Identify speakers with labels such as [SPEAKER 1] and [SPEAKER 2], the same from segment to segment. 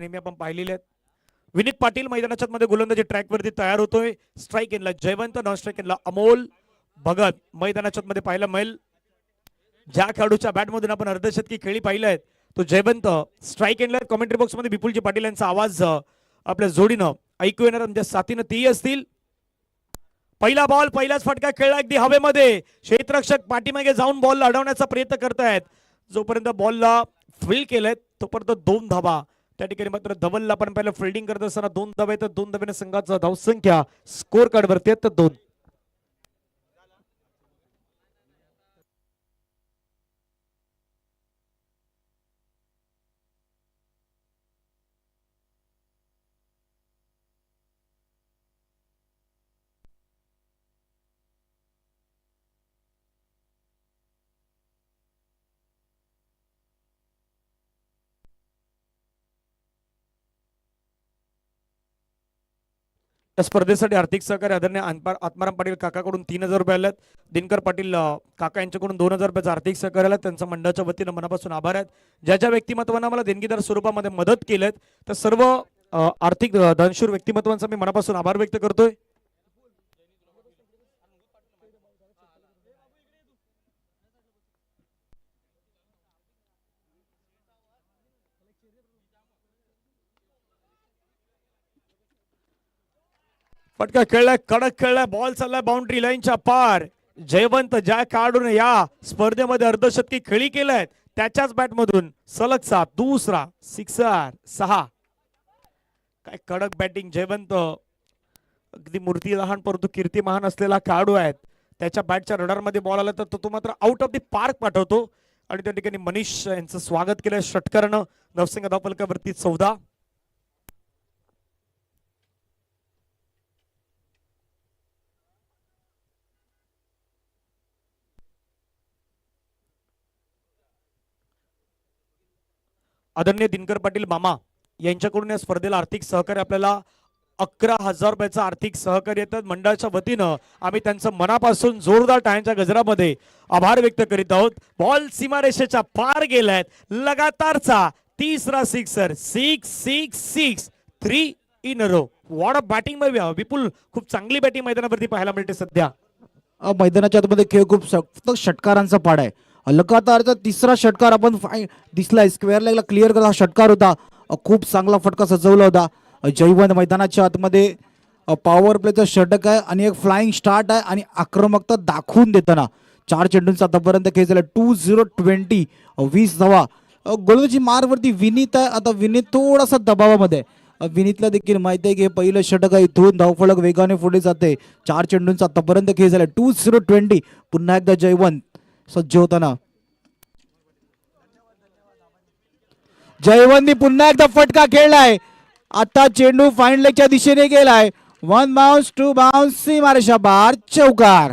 [SPEAKER 1] नेहमी आपण पाहिलेले आहेत. विनीत पाटील मैदानाच्या मध्ये गोलंदाजी ट्रॅकवरती तयार होतोय. स्ट्राईक एनला जयवंत, नॉन स्ट्राईक एनला अमोल भगत मैदानाच्या मध्ये पाहायला मिळेल. ज्या खेळाडूच्या बॅटमधून आपण अर्धशतकी खेळी पाहिल्यात तो जयवंत स्ट्राईक एनला. कॉमेंट्री बॉक्स मध्ये विपुलजी पाटील यांचा आवाज आपल्या जोडीनं ऐकू येणार, म्हणजे साथीनं ती असतील. पहिला बॉल पहिलाच फटका खेळला अगदी हवेमध्ये. क्षेत्ररक्षक पाठीमागे जाऊन बॉल अडवण्याचा प्रयत्न करतायत. जोपर्यंत बॉलला फील्ड केलंय तोपर्यंत 2 धाबा. त्या ठिकाणी मात्र धवलला आपण पहिलं फिल्डिंग करत असताना 2 धाबे, तर 2 धाब्याने संघाचा धावसंख्या स्कोर कार्ड वरती आहे 2. या स्पर्धेसाठी आर्थिक सहकार्य आदरणीय आत्माराम पाटील काकाकडून 3000 रुपये आलेत. दिनकर पाटील काका यांच्याकडून 2000 रुपयाचं आर्थिक सहकार्य आलं. त्यांचं मंडळाच्या वतीनं मनापासून आभार आहेत. ज्या ज्या व्यक्तिमत्वांना मला देणगीदार स्वरूपामध्ये मदत केलेत तर सर्व आर्थिक दानशूर व्यक्तिमत्वांचा मी मनापासून आभार व्यक्त करतोय. फटका खेळलाय, कडक खेळलाय, बॉल चाललाय बाउंड्री लाईनच्या पार. जयवंत ज्या खेळाडूने या स्पर्धेमध्ये अर्धशतकी खेळी केल्यात त्याच्याच बॅटमधून सलगचा दुसरा सिक्सर 6. काय कडक बॅटिंग. जयवंत अगदी मूर्ती लहान परंतु कीर्ती महान असलेला खेळाडू आहेत. त्याच्या बॅटच्या रडारमध्ये बॉल आला तर तो मात्र आउट ऑफ द पार्क पाठवतो. आणि त्या ठिकाणी मनीष यांचं स्वागत केलं षटकरनं. नवसिंग धावफलकावरती 14. आदरणीय दिनकर पाटील मामा यांच्याकडून या स्पर्धेला आर्थिक सहकार्य आपल्याला 11,000 रुपयाचं आर्थिक सहकार्य येतात. मंडळाच्या वतीनं आम्ही त्यांचं मनापासून जोरदार टाळ्यांच्या गजरामध्ये आभार व्यक्त करीत आहोत. बॉल सीमारेषेच्या पार गेलाय. लगातारचा तिसरा sixer. 6-6-6 3 in row. What a batting Vipul. खूप चांगली बॅटिंग मैदानावरती पाहायला मिळते सध्या.
[SPEAKER 2] मैदानाच्या आतमध्ये खेळ खूप फक्त षटकारांचा पाड आहे. लगातारचा तिसरा षटकार आपण दिसलाय. स्क्वेअर लेगला क्लिअर करत हा षटकार होता. खूप चांगला फटका सजवला होता. जयवंत मैदानाच्या आतमध्ये पॉवर प्लेचा षटक आहे आणि एक फ्लाइंग स्टार्ट आहे आणि आक्रमकता दाखवून देताना 4 चेंडूंचा आतापर्यंत खेळ झाला. 20-20 20 धावा. गोलंदाजी मारवरती विनीत आहे. आता विनीत थोडासा दबावामध्ये. विनीतला देखील माहिती आहे की पहिलं षटक आहे. इथून धावफलक वेगाने पुढे जाते. 4 चेंडूंचा आतापर्यंत खेळ झाला. 20-20 पुन्हा एकदा जयवंत सज्ज होताना. जयवंतनी पुन्हा एकदा फटका खेळलाय. आता चेंडू फाईन लेगच्या दिशेने गेलाय. 1 बाउन्स 2 बाउन्स सीमारेषा बार चौकार.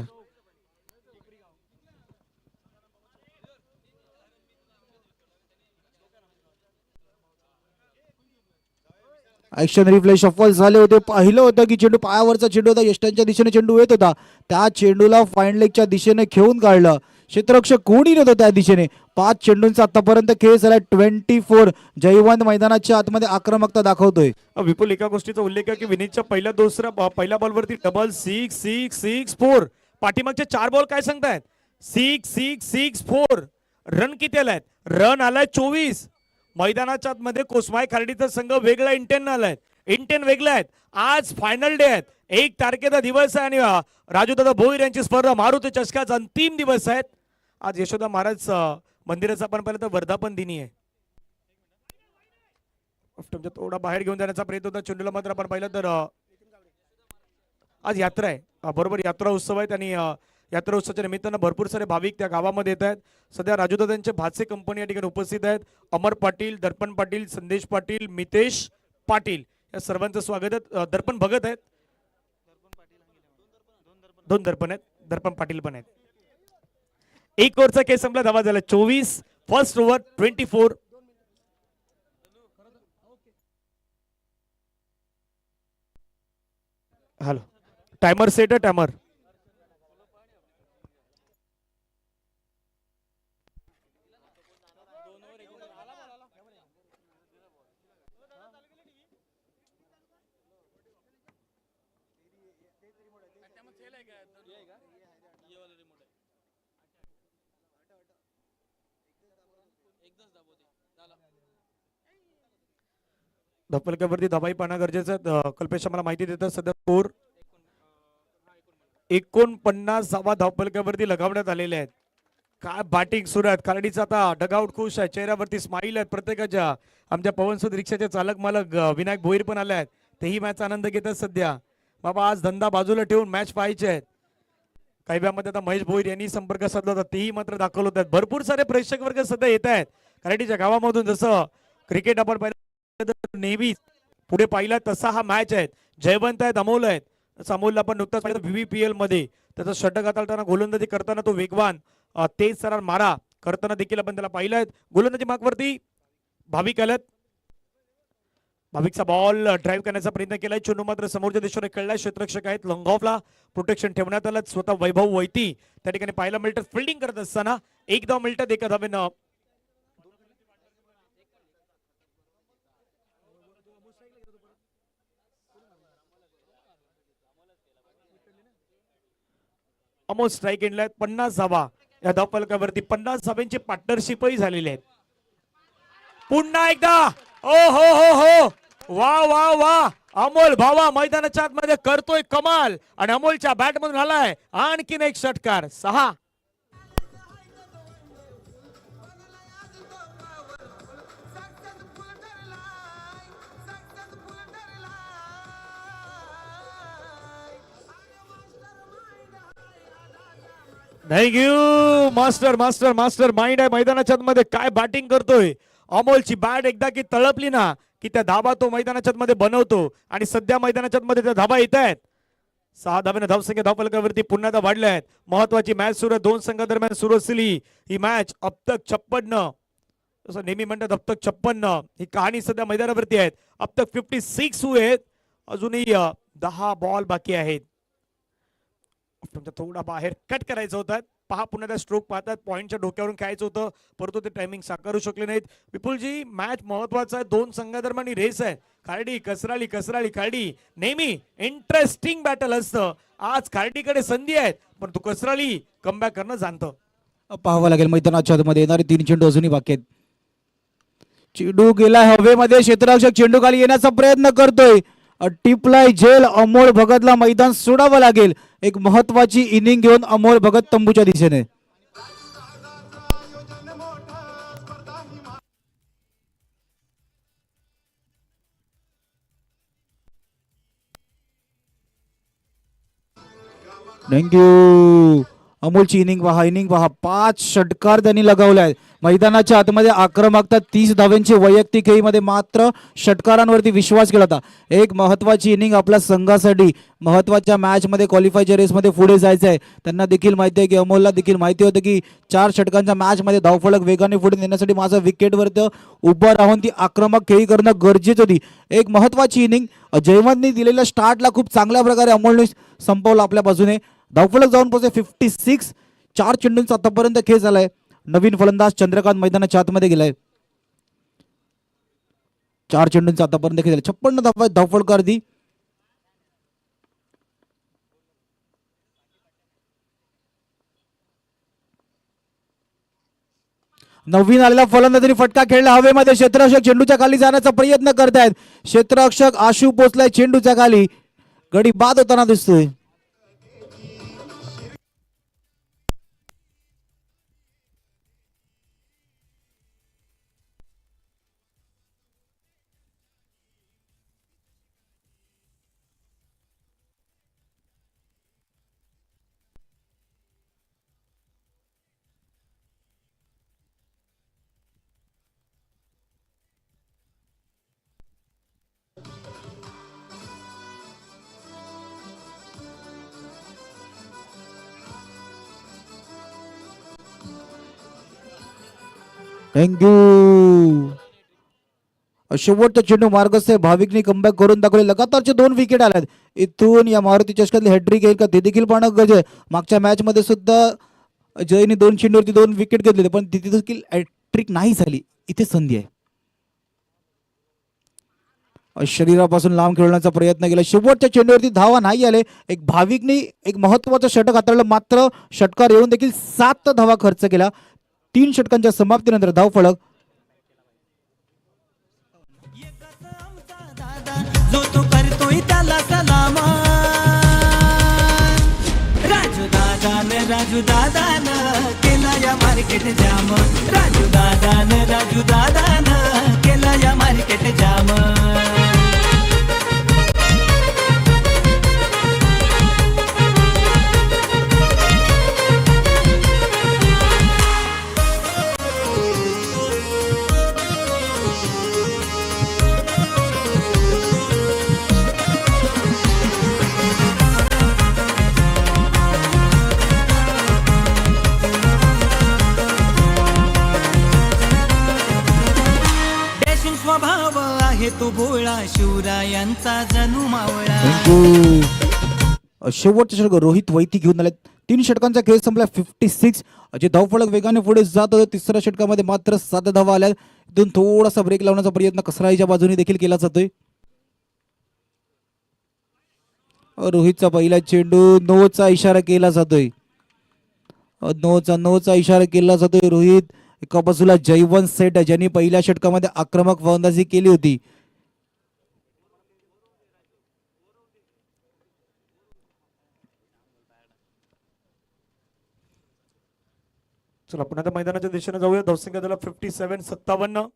[SPEAKER 2] ऍक्शन रिप्ले शफल झाले होते. पाहिलं होतं की चेंडू पायावरचा चेंडू होता. यष्टांच्या दिशेने चेंडू येत होता. त्या चेंडूला फाईन लेगच्या दिशेने खेळून काढलं. क्षेत्ररक्षक कोणी नव्हतं त्या दिशेने. 5 चेंडूंचा आतापर्यंत खेळ झाला. 24. जयवंत मैदानाच्या आतमध्ये आक्रमकता दाखवतोय.
[SPEAKER 1] विपुल एका गोष्टीचा उल्लेख आहे की विनीतच्या पहिल्या बॉलवरती डबल 6-6-6-4. पाठीमागचे 4 बॉल काय सांगतायत? 6-6-6-4. रन किती आलायत? रन आलाय 24. मैदानाच्या मध्ये कोसमाय खार्डीचा संघ वेगळा इंटेन आलाय. इंटेन वेगळे आहेत. आज फायनल डे आहेत. 1 तारखेचा दिवस आहे आणि राजूदादा भोईर यांची स्पर्धा मारुती चषकाचा अंतिम दिवस आहेत. आज यशोदा महाराज मंदिराचा आपण पाहिलं तर वर्धापन दिनी आहे. थोडा बाहेर घेऊन जाण्याचा प्रयत्न होता. चेंडूला मात्र आपण पाहिलं तर आज यात्रा आहे. बरोबर यात्रा उत्सव आहेत आणि यात्रा उत्सवाच्या निमित्तानं भरपूर सारे भाविक त्या गावामध्ये येत आहेत. सध्या राजूदादांचे भाचे कंपनी या ठिकाणी उपस्थित आहेत. अमर पाटील, दर्पण पाटील, संदेश पाटील, मितेश पाटील या सर्वांचं स्वागत आहे. दर्पण भगत आहेत. 2 दर्पण आहेत. दर्पण पाटील पण आहेत. 1 ओव्हरचा खेळ संपला. धावा झाला 24. First over 24. Hello timer set आहे. टायमर धपलक्यावरती दबाई पाहणं गरजेचं आहे. कल्पेश मला माहिती देतात सध्या स्कोर 49 धावपलक्यावरती लगावण्यात आलेले आहेत. काय बॅटिंग सुरू आहेत. कारणीचा आता डगआउट खुश आहे, चेहऱ्यावरती स्माईल आहेत प्रत्येकाच्या. आमच्या पवनसुत रिक्षाचे चालक मालक विनायक भोईर पण आले आहेत, तेही मॅच आनंद घेतात सध्या. बाबा आज धंदा बाजूला ठेवून मॅच पाहायचे आहेत. काही वेळामध्ये आता महेश भोईर यांनी संपर्क साधला होता, तेही मात्र दाखवलं होत. भरपूर सारे प्रेक्षक वर्ग सध्या येत आहेत कराडीच्या गावामधून. जसं क्रिकेट आपण पाहिलं नेहमी पुढे पाहिला तसा हा मॅच आहे. जयवंत आहेत, अमोल आहेत. अमोलला पण नुकताच पाहिलं VVPL मध्ये त्याचा षटक हाताळताना गोलंदाजी करताना तो वेगवान तेज सरार मारा करताना देखील आपण त्याला पाहिलं. गोलंदाजी मार्कवरती भाविक आल्यात. भाविकचा बॉल ड्राईव्ह करण्याचा प्रयत्न केलाय. चेंडू मात्र समोरच्या दिशेने खेळलाय. क्षेत्ररक्षक आहेत, लॉंग ऑफला प्रोटेक्शन ठेवण्यात आलं. स्वतः वैभव वैती त्या ठिकाणी पाहायला मिळतात. फिल्डिंग करत असताना 1 धाव मिळतात एका धावेनं. अमोल स्ट्राईक एंडला 50 धावा या धावफलकावरती. 50 धाव्यांची पार्टनरशिपही झालेली आहेत. पुन्हा एकदा ओ हो हो हो वा वा वा अमोल भावा मैदानाच्या आतमध्ये करतोय कमाल आणि अमोलच्या बॅट मधून आलाय आणखीन एक षटकार. 6. Thank you master master master mind आहे मैदानाच्या मध्ये. काय बॅटिंग करतोय अमोलची बॅट. एकदा की तळपली ना की त्या धाबा तो मैदानाच्या मध्ये बनवतो आणि सध्या मैदानाच्या मध्ये त्या धाबा येत आहेत. 6 धाब्याने धावसंख्या धावफलकावरती पुन्हा एकदा वाढल्या आहेत. महत्वाची मॅच सुरू आहे. 2 संघादरम्यान सुरू असलेली ही मॅच. अब तक 56 जसं नेहमी म्हणतात अब तक 56 ही कहाणी सध्या मैदानावरती आहेत. अब तक 56 हुए आहेत. अजूनही 10 बॉल बाकी आहेत. थोडा बाहेर कट करायचं होतं. पहा पुन्हा त्या स्ट्रोक पाहतात. पॉईंटच्या डोक्यावरून खेळायचं होतं परंतु ते टायमिंग साकारू शकले नाहीत. विपुलजी मॅच महत्वाचा आहे. 2 संघादरम्यान रेस आहे. खार्डी कसराळी कसराळी खार्डी नेहमी इंटरेस्टिंग बॅटल असतं. आज खार्डीकडे संधी आहेत पण तू कसराळी कमबॅक करणं जाणतं.
[SPEAKER 2] पाहावं लागेल मैदानाच्या मध्ये येणारे 3 चेंडू अजूनही बाकी आहेत. चेंडू गेला हवेमध्ये. क्षेत्ररक्षक चेंडू खाली येण्याचा प्रयत्न करतोय. टिपलाय झेल. अमोल भगतला मैदान सोडावं लागेल. एक महत्वाची इनिंग घेऊन अमोल भगत तंबूच्या दिशेने. थँक्यू. अमोलची इनिंग पहा 5 षटकार त्यांनी लगावलाय. मैदानाच्या आतमध्ये आक्रमकता 30 धाव्यांची वैयक्तिक खेळीमध्ये मात्र षटकारांवरती विश्वास केला होता. एक महत्वाची इनिंग आपल्या संघासाठी. महत्वाच्या मॅच मध्ये क्वालिफायच्या रेसमध्ये पुढे जायचं आहे. त्यांना देखील माहिती आहे की अमोलला देखील माहिती होतं की 4 षटकांच्या मॅच मध्ये धावफलक वेगाने पुढे नेण्यासाठी माझं विकेटवरती उभं राहून ती आक्रमक खेळी करणं गरजेचं होती. एक महत्वाची इनिंग जयवंतनी दिलेल्या स्टार्टला खूप चांगल्या प्रकारे अमोलने संपवलं आपल्या बाजूने. धावफलक जाऊन पोहोचले 56. 4 चेंडूंचा आतापर्यंत खेळ झालाय. नवीन फलंदाज चंद्रकांत मैदानाच्या आतमध्ये गेलाय. 4 चेंडूंचा आतापर्यंत खेळ झाला. 56 धावा धावफलकावरती. नवीन आलेला फलंदाजांनी फटका खेळला हवेमध्ये. क्षेत्ररक्षक चेंडूच्या खाली जाण्याचा प्रयत्न करतायत. क्षेत्ररक्षक आशू पोचलाय चेंडूच्या खाली. गडी बाद होताना दिसतोय. थँक्यू. शेवटचा चेंडू मार्गस्थ भाविकने कमबॅक करून दाखवले. लगातारचे 2 विकेट आल्यात. इथून या मारुती चषकातली हॅट्रिक येईल का ते देखील पाहणं गरजेचं आहे. मागच्या मॅच मध्ये सुद्धा जयने 2 चेंडूवरती 2 विकेट घेतले पण तिथे देखील हॅट्रिक नाही झाली. इथे संधी आहे. शरीरापासून लांब खेळण्याचा प्रयत्न केला. शेवटच्या चेंडूवरती धावा नाही आले. एक भाविकने एक महत्वाचं षटक हाताळलं, मात्र षटकार येऊन देखील 7 धावा खर्च केला. 3 षटकांच्या समाप्तीनंतर धावफलक
[SPEAKER 3] जो तो करतोय त्याला सलाम. राजू दादान केला या मार्केट जाम. राजू दादान केला या मार्केट जाम. स्वभाव आहे तो भोळा, शिवरायांचा जणू मावळा.
[SPEAKER 2] शेवटचे षटक रोहित वैती घेऊन आले. 3 षटकांचा खेळ संपला. 56 जे धावफलक वेगाने पुढे जात होते. तिसऱ्या षटकामध्ये मात्र 7 धावा आल्या. इथून थोडासा ब्रेक लावण्याचा प्रयत्न कसराईच्या बाजूने देखील केला जातोय. रोहितचा पहिला चेंडू नोचा इशारा केला जातोय. नोचा इशारा केला जातोय. रोहित एका बाजूला जयवंत सेठ ज्यांनी पहिल्या षटकामध्ये आक्रमक फलंदाजी केली होती.
[SPEAKER 1] चला पुन्हा आता मैदानाच्या दिशेने जाऊया. धावसंख्या झाला 57-57.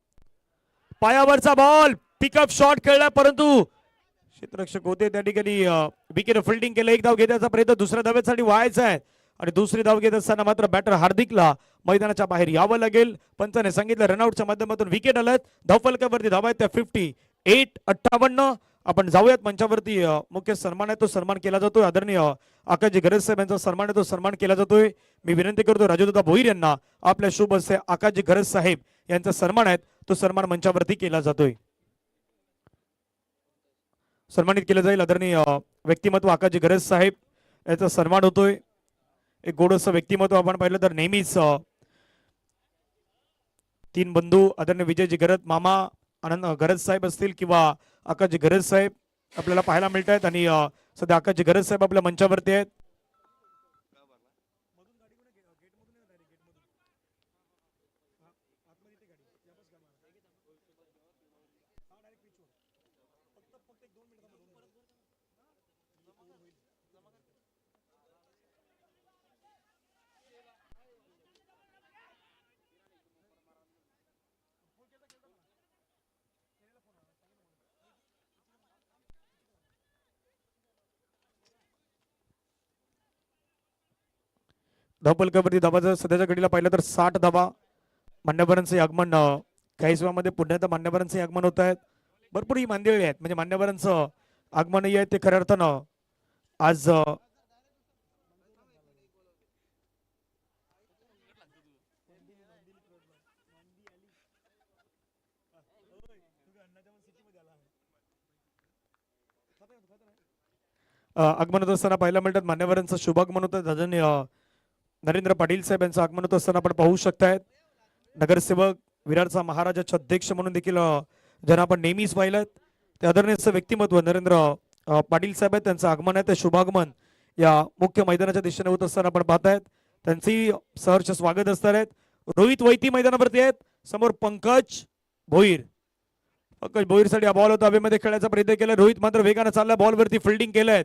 [SPEAKER 1] पायावरचा बॉल पिकअप शॉट खेळला, परंतु क्षेत्ररक्षक होते त्या ठिकाणी विकेट फिल्डिंग केलं. एक धाव घेण्याचा प्रयत्न दुसऱ्या धावेसाठी व्हायचा आहे आणि दुसरी धाव घेत असताना मात्र बॅटर हार्दिकला मैदानाच्या बाहेर यावं लागेल. पंचाने सांगितलं रनआउटच्या माध्यमातून विकेट आलं. धावफलकावरती धावा आहेत त्या 58-58. आपण जाऊयात मंचावरती. मुख्य सन्मान आहे तो सन्मान केला जातोय. आदरणीय आकाशजी गरज साहेब यांचा सन्मान आहे तो सन्मान केला जातोय. मी विनंती करतो राजूदादा भोईर यांना आपल्या शुभ हस्ते आकाशजी गरज साहेब यांचा सन्मान आहे तो सन्मान मंचावरती केला जातोय. सन्मानित केलं जाईल. आदरणीय व्यक्तिमत्व आकाशजी गरज साहेब याचा सन्मान होतोय. एक गोडसं व्यक्तिमत्व आपण पाहिलं तर नेहमीच 3 बंधू आदरणीय विजयजी गरज मामा आनंद गरज साहेब असतील किंवा आकाशजी गरज साहेब आपल्याला पाहायला मिळत आहेत आणि सध्या आकाशजी गरज साहेब आपल्या मंचावरती आहेत. धावफलकावरती धावाचं सध्याच्या घडीला पाहिलं तर 60 धावा. मान्यवरांचे आगमन काही वेळामध्ये पुण्यात मान्यवरांचे आगमन होत आहेत. भरपूर ही मंडळी आहेत म्हणजे मान्यवरांचं आगमनही आहे ते खऱ्या अर्थानं आज आगमन होत असताना पाहायला मिळतात. मान्यवरांचं शुभागमन होतं. आदरणीय नरेंद्र पाटील साहेब यांचं आगमन होत असताना आपण पाहू शकतायत. नगरसेवक विरारचा महाराजाचे अध्यक्ष म्हणून देखील ज्यांना आपण नेहमीच पाहिलं ते आदरणीय व्यक्तिमत्व नरेंद्र पाटील साहेब आहेत. त्यांचं आगमन आहे ते शुभागमन या मुख्य मैदानाच्या दिशेने होत असताना आपण पाहतायत. त्यांची सहर्ष स्वागत असणार आहेत. रोहित वैती मैदानावरती आहेत. समोर पंकज भोईर. पंकज भोईरसाठी हा बॉल होता. हवेमध्ये खेळण्याचा प्रयत्न केला. रोहित मात्र वेगानं चालला. बॉलवरती फिल्डिंग केलंय.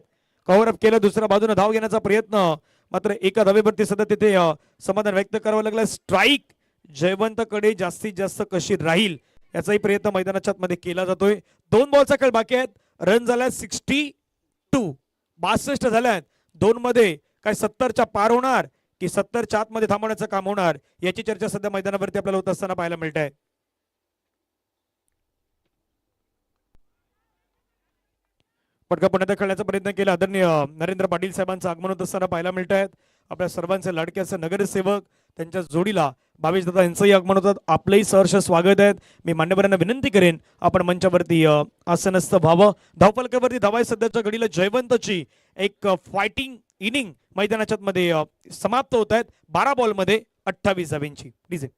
[SPEAKER 1] कव्हर अप केलं. दुसऱ्या बाजूने धाव घेण्याचा प्रयत्न मात्र एका धावेवरती सध्या तिथे समाधान व्यक्त करावं लागलं. स्ट्राईक जयवंतकडे जास्तीत जास्त कशी राहील याचाही प्रयत्न मैदानाच्या आतमध्ये केला जातोय. 2 बॉलचा खेळ बाकी आहेत. रन झालाय 62. 62 झाल्यात. 2 मध्ये काय 70च्या पार होणार की 70च्या आतमध्ये थांबवण्याचं काम होणार याची चर्चा सध्या मैदानावरती आपल्याला होत असताना पाहायला मिळत आहे. पटका पुण्यात खेळण्याचा प्रयत्न केला. आदरणीय नरेंद्र पाटील साहेबांचं आगमन होत असताना पाहायला मिळत आहेत. आपल्या सर्वांचे लाडके असे नगरसेवक त्यांच्या जोडीला भावेश दादा यांचंही आगमन होतात. आपलंही सहर्ष स्वागत आहे. मी मान्यवरांना विनंती करेन आपण मंचावरती आसनस्थ व्हावं. धावफलकावरती धावा सध्याच्या घडीला जयवंतची एक फायटिंग इनिंग मैदानाच्या मध्ये समाप्त होत आहेत. 12 बॉलमध्ये 28 धावांची. DJ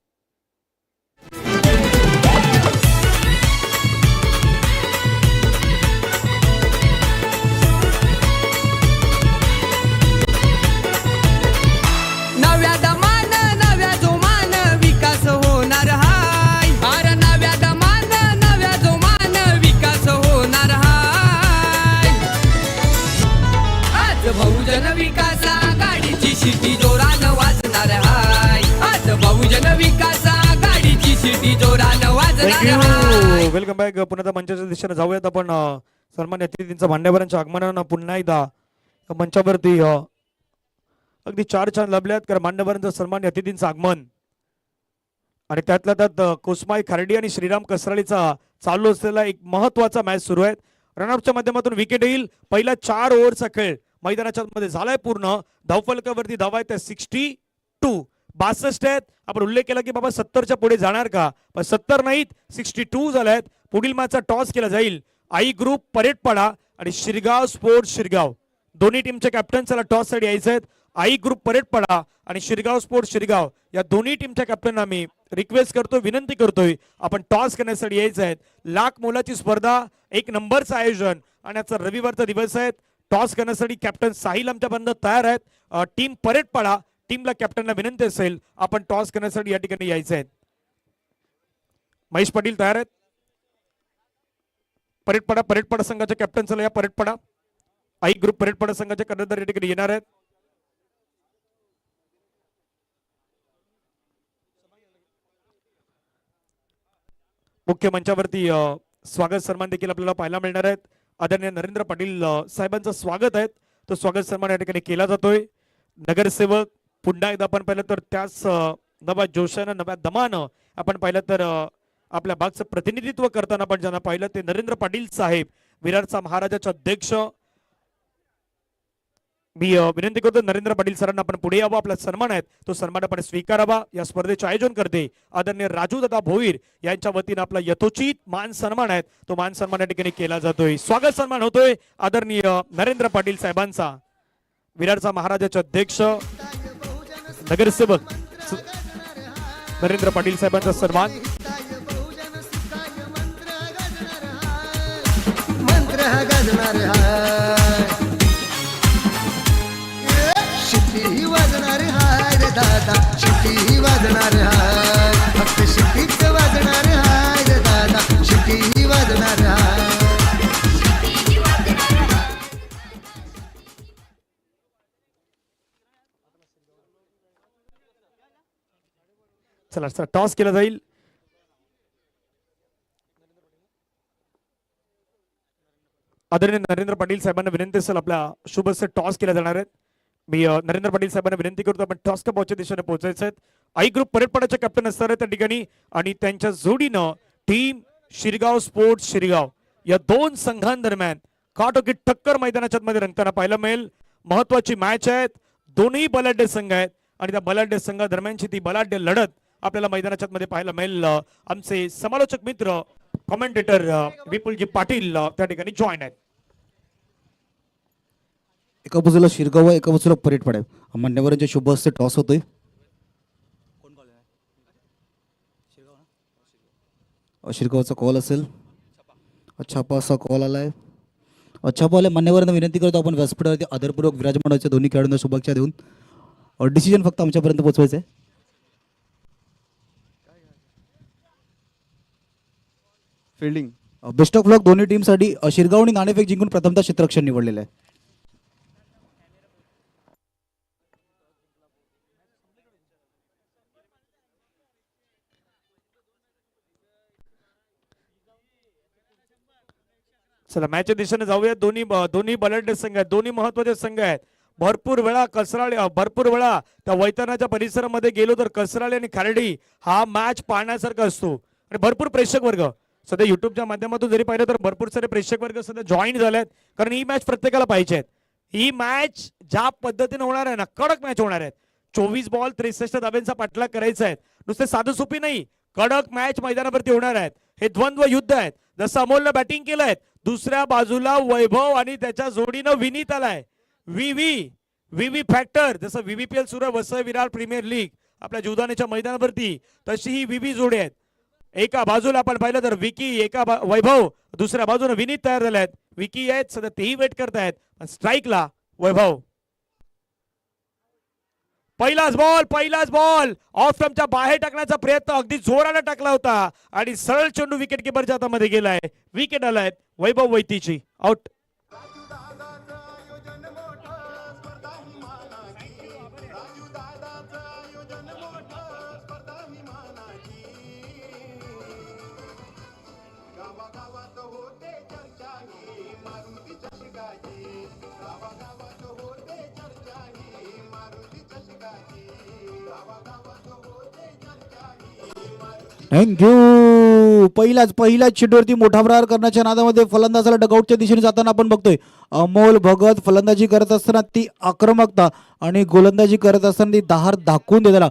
[SPEAKER 1] thank you. Welcome back. पुन्हा एकदा मंचाच्या दिशेने जाऊयात आपण. सन्मान्य अतिथींचं मान्यवरांच्या आगमनानं पुन्हा एकदा या मंचावरती अगदी चार छान लाभल्यात. कारण मान्यवरांचं सन्मान्य अतिथींचं आगमन आणि त्यातल्या त्यात कोसमाई खार्डी आणि श्रीराम कसराळीचा चालू असलेला एक महत्वाचा मॅच सुरू आहे. रनअपच्या माध्यमातून विकेट येईल. पहिल्या 4 ओव्हरचा खेळ मैदानाच्या मध्ये झालाय पूर्ण. धावफलकावरती धावा आहेत 62 आहेत. आपण उल्लेख केला की बाबा 70च्या पुढे जाणार का, पण 70 नाहीत, 62 झाल्यात. पुढील मॅचचा टॉस केला जाईल. आई ग्रुप परेडपाडा आणि शिरगाव स्पोर्ट्स शिरगाव दोन्ही टीमचे कॅप्टन चला टॉस साठी यायचे आहेत. आई ग्रुप परेडपाडा आणि शिरगाव स्पोर्ट्स शिरगाव या दोन्ही टीमच्या कॅप्टनना मी रिक्वेस्ट करतोय, विनंती करतोय, आपण टॉस करण्यासाठी यायचं आहेत. लाख मोलाची स्पर्धा, 1 नंबरचं आयोजन आणि आजचा रविवारचा दिवस आहे. टॉस करण्यासाठी कॅप्टन साहिल आमच्यापर्यंत तयार आहेत. टीम परेडपाडा टीमला कॅप्टनला विनंती असेल आपण टॉस करण्यासाठी या ठिकाणी यायचं आहे. महेश पाटील तयार आहेत. परेडपाडा संघाचे कॅप्टन चला या परेडपाडा. आई ग्रुप परेडपाडा संघाचे कर्णधार या ठिकाणी येणार आहेत. मुख्य मंचावरती स्वागत सन्मान देखील आपल्याला पाहायला मिळणार आहेत. आदरणीय नरेंद्र पाटील साहेबांचं स्वागत आहे. तो स्वागत सन्मान या ठिकाणी केला जातोय. नगरसेवक पुन्हा एकदा आपण पाहिलं तर त्याच नव्या जोशानं नव्या दमानं आपण पाहिलं तर आपल्या भागचं प्रतिनिधित्व करताना आपण ज्यांना पाहिलं ते नरेंद्र पाटील साहेब, विरारचा महाराजाचे अध्यक्ष. मी विनंती करतो नरेंद्र पाटील सरांना आपण पुढे यावं. आपला सन्मान आहे तो सन्मान आपण स्वीकारावा. या स्पर्धेचे आयोजन करते आदरणीय राजू दादा भोईर यांच्या वतीनं आपला यथोचित मान सन्मान आहे तो मान सन्मान या ठिकाणी केला जातोय. स्वागत सन्मान होतोय आदरणीय नरेंद्र पाटील साहेबांचा. विरारचा महाराजाचे अध्यक्ष नगरसेवक नरेंद्र पाटील साहेबांचा सन्मान.
[SPEAKER 4] मंत्र गाजणार हाय, शिट्टी वाजणार हाय रे दादा, शिट्टी वाजणार हाय, फक्त शिट्टीच वाजणार हाय रे दादा, शिट्टी वाजणार हाय.
[SPEAKER 1] चला टॉस केला जाईल. आदरणीय नरेंद्र पाटील साहेबांना विनंती असेल आपल्या शुभ से टॉस केला जाणार आहे. मी नरेंद्र पाटील साहेबांना विनंती करतो आपण टॉस कपच्या दिशेने पोहोचायचं आहे. आई ग्रुप परेडपाड्याचे कॅप्टन असणार आहेत त्या ठिकाणी आणि त्यांच्या जोडीनं टीम शिरगाव स्पोर्ट्स शिरगाव या 2 संघांदरम्यान काटोकी टक्कर मैदानाच्या मध्ये रंगताना पाहायला मिळेल. महत्वाची मॅच आहेत. दोन्ही बलाढ्य संघ आहेत आणि त्या बलाढ्य संघादरम्यानची ती बलाढ्य लढत आपल्याला मैदानाच्या मध्ये पाहायला मिळेल. आमचे समालोचक मित्र कॉमेंटेटर विपुलजी पाटील त्या ठिकाणी जॉईन आहेत.
[SPEAKER 2] एका बाजूला शिरगाव आहे, एका बाजूला परेडपाडा आहे. मान्यवरांच्या शुभ हस्ते टॉस होतोय. शिरगावचा कॉल असेल. छापा असा कॉल आलाय. छापा आलाय. मान्यवरांना विनंती करतो आपण व्यासपीठावरती आदरपूर्वक विराजमान व्हायच्या दोन्ही खेळाडूंना शुभेच्छा देऊन डिसिजन फक्त आमच्यापर्यंत पोहोचवायचं आहे.
[SPEAKER 5] फिल्डिंग
[SPEAKER 2] बेस्ट ऑफ लक दोन्ही टीमसाठी. शिरगाव आणि नाणेफेक जिंकून प्रथमतः क्षेत्ररक्षण निवडलेलं आहे.
[SPEAKER 1] चला मॅचच्या दिशेने जाऊया. दोन्ही बलाढ्य संघ आहेत. दोन्ही महत्वाचे संघ आहेत. भरपूर वेळा त्या वैतरणाच्या परिसरामध्ये गेलो तर कसराळे आणि खार्डी हा मॅच पाहण्यासारखा असतो आणि भरपूर प्रेक्षक वर्ग सध्या युट्यूबच्या माध्यमातून जरी पाहिलं तर भरपूर सारे प्रेक्षक वर्ग सध्या जॉईन झालेत. कारण ही मॅच प्रत्येकाला पाहिजे. ही मॅच ज्या पद्धतीने होणार आहे ना, कडक मॅच होणार आहे. 24 बॉल 63 धाब्यांचा पाठलाग करायचा आहे. नुसते साधं सोपी नाही, कडक मॅच मैदानावरती होणार आहेत. हे द्वंद्व युद्ध आहेत. जसं अमोलनं बॅटिंग केलंय, दुसऱ्या बाजूला वैभव आणि त्याच्या जोडीनं विनीत आलाय. व्ही फॅक्टर जसं VVPL सुरू आहे, वसई विरार प्रीमियर लीग आपल्या जीवदानीच्या मैदानावरती, तशी ही VV जोडी आहेत. एका बाजूला आपण पाहिलं तर विकी, वैभव, दुसऱ्या बाजूने विनीत तयार झाले आहेत. विकी आहेत सध्या तेही वेट करतायत. स्ट्राईकला वैभव. पहिलाच बॉल ऑफ स्टंपच्या बाहेर टाकण्याचा प्रयत्न अगदी जोराने टाकला होता आणि सरळ चेंडू विकेट किपरच्या हातामध्ये गेलाय. विकेट आलाय वैभव वैतीची. आउट.
[SPEAKER 2] थँक्यू. पहिल्याच चेंडूवरती मोठा प्रहार करण्याच्या नादामध्ये फलंदाजाला डगआउटच्या दिशेने जाताना आपण बघतोय. अमोल भगत फलंदाजी करत असताना ती आक्रमकता आणि गोलंदाजी करत असताना ती धार दाखवून देताना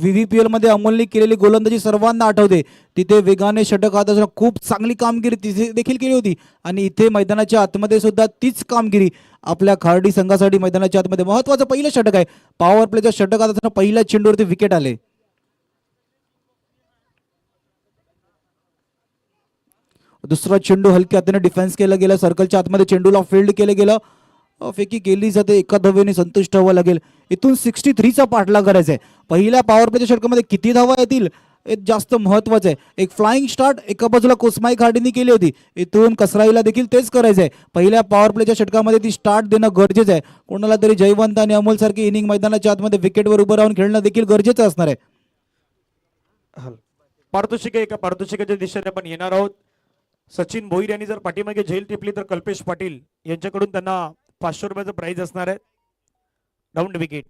[SPEAKER 2] VVPL मध्ये अमोलने केलेली गोलंदाजी सर्वांना आठवते. तिथे वेगाने षटक हात असताना खूप चांगली कामगिरी तिथे देखील केली होती आणि इथे मैदानाच्या आतमध्ये सुद्धा तीच कामगिरी आपल्या खार्डी संघासाठी मैदानाच्या आतमध्ये महत्वाचं पहिलं षटक आहे. पॉवर प्लेच्या षटक हात असताना पहिल्या चेंडूवरती विकेट आले. दुसरा चेंडू हलक्या हाताने डिफेन्स केला गेला. सर्कलच्या आतमध्ये चेंडूला फिल्ड केलं गेलं. फेकी केली जाते. एका धावेने संतुष्ट व्हावं लागेल. इथून 63चा पाठलाग करायचा आहे. पहिल्या पॉवर प्लेच्या षटकामध्ये किती धावा येतील हे जास्त महत्वाचं आहे. एक फ्लाइंग स्टार्ट एका बाजूला कोस्माई खार्डीने केली होती. इथून कसराईला देखील तेच करायचं आहे. पहिल्या पॉवर प्लेच्या षटकामध्ये ती स्टार्ट देणं गरजेचं आहे. कोणाला तरी जयवंत आणि अमोल सारखी इनिंग मैदानाच्या आतमध्ये विकेटवर उभं राहून खेळणं देखील गरजेचं असणार आहे.
[SPEAKER 1] पारितोषिक एका पारितोषिकाच्या दिशेने आपण येणार आहोत. सचिन भोईर यांनी जर पाठीमागे झेल टिपली तर कल्पेश पाटील यांच्याकडून त्यांना 500 रुपयाचं प्राइज असणार आहे. Round wicket.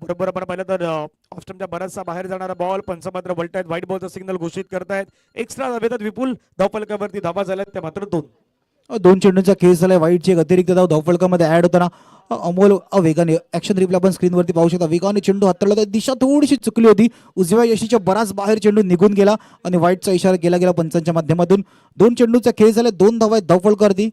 [SPEAKER 1] बरोबर आपण पाहिलं तर ऑफ स्टंपच्या बराचसा बाहेर जाणारा बॉल पंचमात्र वलटायत. व्हाईट बॉलचा सिग्नल घोषित करतायत. एक्स्ट्रा धावेतात विपुल. धावफलकावरती धावा झाल्यात त्या मात्र 2.
[SPEAKER 2] 2 चेंडूंचा खेळ झालाय. वाईटची एक अतिरिक्त धाव धावफलकामध्ये ऍड होताना अमोल वेगाने ऍक्शन रिप्ले आपण स्क्रीनवरती पाहू शकता. वेगाने चेंडू हाताळला तर दिशा थोडीशी चुकली होती. उजव्या यशीच्या बराच बाहेर चेंडू निघून गेला आणि वाईटचा इशारा केला गेला पंचांच्या माध्यमातून. 2 चेंडूचा खेळ झालाय. 2 धावा आहेत धावफलकावरती.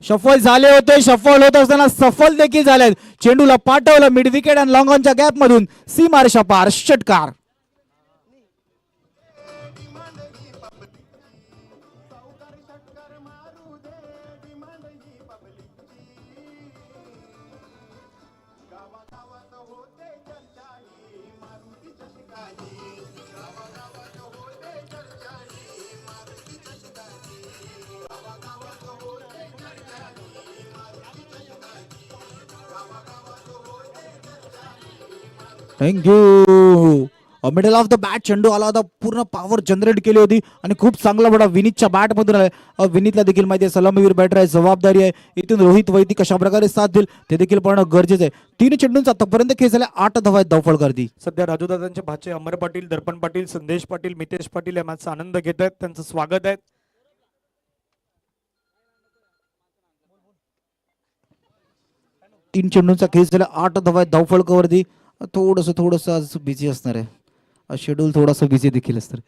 [SPEAKER 2] सफल झाले होते. सफल होत असताना सफल देखील झाले. चेंडूला पाठवलं मिड विकेट आणि लॉंग ऑनच्या गॅप मधून सीमारेषा पार षटकार. Thank you. Middle of the bat चेंडू आला होता. पूर्ण पॉवर जनरेट केली होती आणि खूप चांगला बडा विनीतच्या बॅट मधून आला. विनीतला देखील माहिती आहे सलामीवीर बॅटर आहे. जबाबदारी आहे. इथून रोहित वैदी कशा प्रकारे साथ देईल ते देखील पाहणं गरजेचं आहे. 3 चेंडूंचा आतापर्यंत खेळ झाला. 8 धावा आहेत धावफलकावरती.
[SPEAKER 1] सध्या राजूदादांचे भाचे अमर पाटील, दर्पण पाटील, संदेश पाटील, मितेश पाटील या मॅचचा आनंद घेत आहेत. त्यांचं स्वागत आहे.
[SPEAKER 2] 3 चेंडूंचा खेळ झाला. 8 धावा आहेत धावफलकावरती. थोडस आज बिझी असणार आहे. शेड्यूल थोडासा बिझी देखील असणार.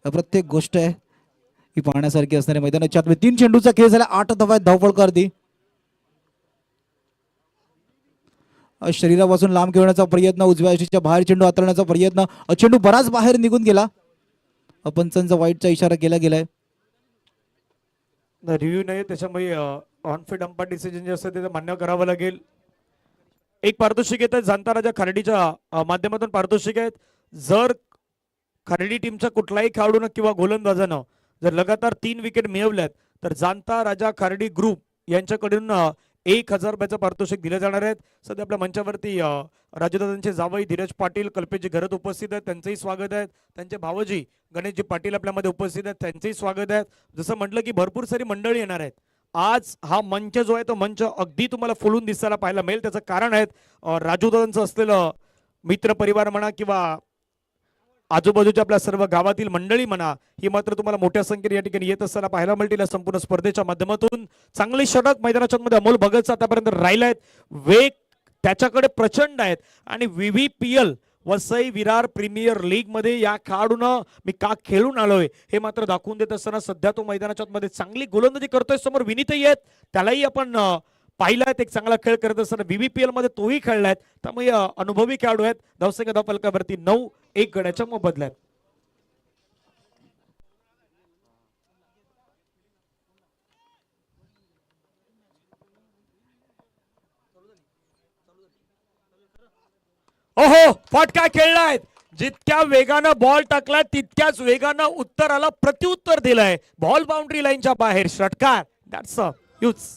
[SPEAKER 2] प्रत्येक गोष्ट आहे ही पाहण्यासारखी असणार आहे मैदानाच्या आत. 3 चेंडूचा खेळ झाला. 8 धावा आहेत धावफलकावरती. शरीरापासून लांब खेळण्याचा प्रयत्न. उजव्या यशीच्या बाहेर चेंडू हाताळण्याचा प्रयत्न. चेंडू बराच बाहेर निघून गेला. पंचांचा वाईटचा इशारा केला गेलाय.
[SPEAKER 1] रिव्ह्यू नाही त्याच्यामुळे ऑन फील्ड अंपायर डिसिजन जे असतं ते मान्य करावं लागेल. एक पारितोषिक येत आहे जाणता राजा खर्डीच्या माध्यमातून पारितोषिक आहेत. जर खर्डी टीमच्या कुठलाही खेळाडूनं किंवा गोलंदाजानं जर लगातार 3 विकेट मिळवल्यात तर जाणता राजा खर्डी ग्रुप यांच्याकडून 1000 रुपयाचं पारितोषिक दिलं जाणार आहेत. सध्या आपल्या मंचावरती राजदादांचे जावई धीरज पाटील कल्पेशजी घरात उपस्थित आहेत. त्यांचंही स्वागत आहे. त्यांचे भावजी गणेशजी पाटील आपल्यामध्ये उपस्थित आहेत. त्यांचंही स्वागत आहे. जसं म्हटलं की भरपूर सारी मंडळी येणार आहेत. आज हा मंच जो आहे तो मंच अगदी तुम्हाला फुलून दिसायला पाहायला मिळेल. त्याचं कारण आहे राजूदादांचं असलेलं मित्र परिवार म्हणा किंवा आजूबाजूच्या आपल्या सर्व गावातील मंडळी म्हणा ही मात्र तुम्हाला मोठ्या संख्येने या ठिकाणी येत असताना पाहायला मिळतील. या संपूर्ण स्पर्धेच्या माध्यमातून चांगले षटक मैदानाच्या मध्ये अमोल भगतचा आतापर्यंत राहिला आहेत. वेग त्याच्याकडे प्रचंड आहेत आणि VVPL Vasai Virar premier league मध्ये या खेळाडूनं मी का खेळून आलोय हे मात्र दाखवून देत असताना सध्या तो मैदानाच्या मध्ये चांगली गोलंदाजी करतोय. समोर विनीतही आहेत. त्यालाही आपण पाहिलाय एक चांगला खेळ करत असताना VVPL मध्ये तोही खेळलाय. त्यामुळे अनुभवी खेळाडू आहेत. धावसंख्या धावफलकावरती 9-1 गड्याच्या मोबदल्यात. ओहो फटका खेळलाय. जितक्या वेगानं बॉल टाकलाय तितक्याच वेगानं उत्तराला प्रत्युत्तर दिलंय. बॉल बाउंड्री लाईनच्या बाहेर षटकार. That's a huge.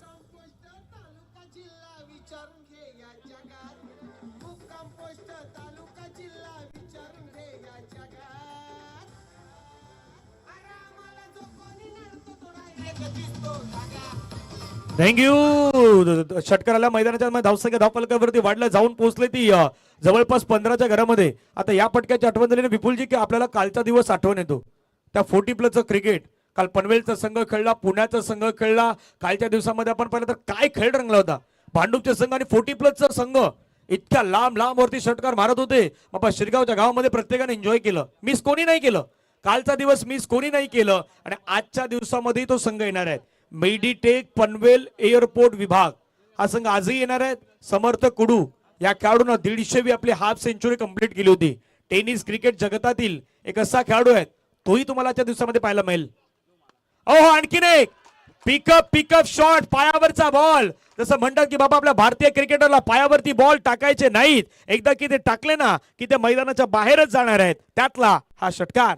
[SPEAKER 1] थँक्यू. षटकाराला मैदानाच्या मध्ये धावसंख्या धावफलकावरती वाढल्या जाऊन पोहोचले ती जवळपास 15च्या घरामध्ये. आता या पटक्याची आठवण झाली ना विपुलजी की आपल्याला कालचा दिवस आठवण येतो. त्या 40+ क्रिकेट काल पनवेलचा संघ खेळला, पुण्याचा संघ खेळला. कालच्या दिवसामध्ये आपण पाहिलं तर काय खेळ रंगला होता. भांडूपचा संघ आणि 40+चा संघ इतक्या लांब लांब वरती षटकार मारत होते. बाबा शिरगावच्या गावामध्ये प्रत्येकाने एन्जॉय केलं. मिस कोणी नाही केलं. कालचा दिवस मिस कोणी नाही केलं. आणि आजच्या दिवसामध्ये तो संघ येणार आहे. मेडिटेक पनवेल एअरपोर्ट विभाग हा संघ आजही येणार आहेत. समर्थ कुडू या खेळाडूंना 150वी आपली हाफ सेंचुरी कंप्लीट केली होती. टेनिस क्रिकेट जगतातील एक असा खेळाडू आहे तोही तुम्हाला आजच्या दिवसामध्ये पाहायला मिळेल. हो आणखीन एक पिकअप शॉट पायावरचा बॉल. जसं म्हणतात की बाबा आपल्या भारतीय क्रिकेटरला पायावरती बॉल टाकायचे नाहीत. एकदा की ते टाकले ना की ते मैदानाच्या बाहेरच जाणार आहेत. त्यातला हा षटकार.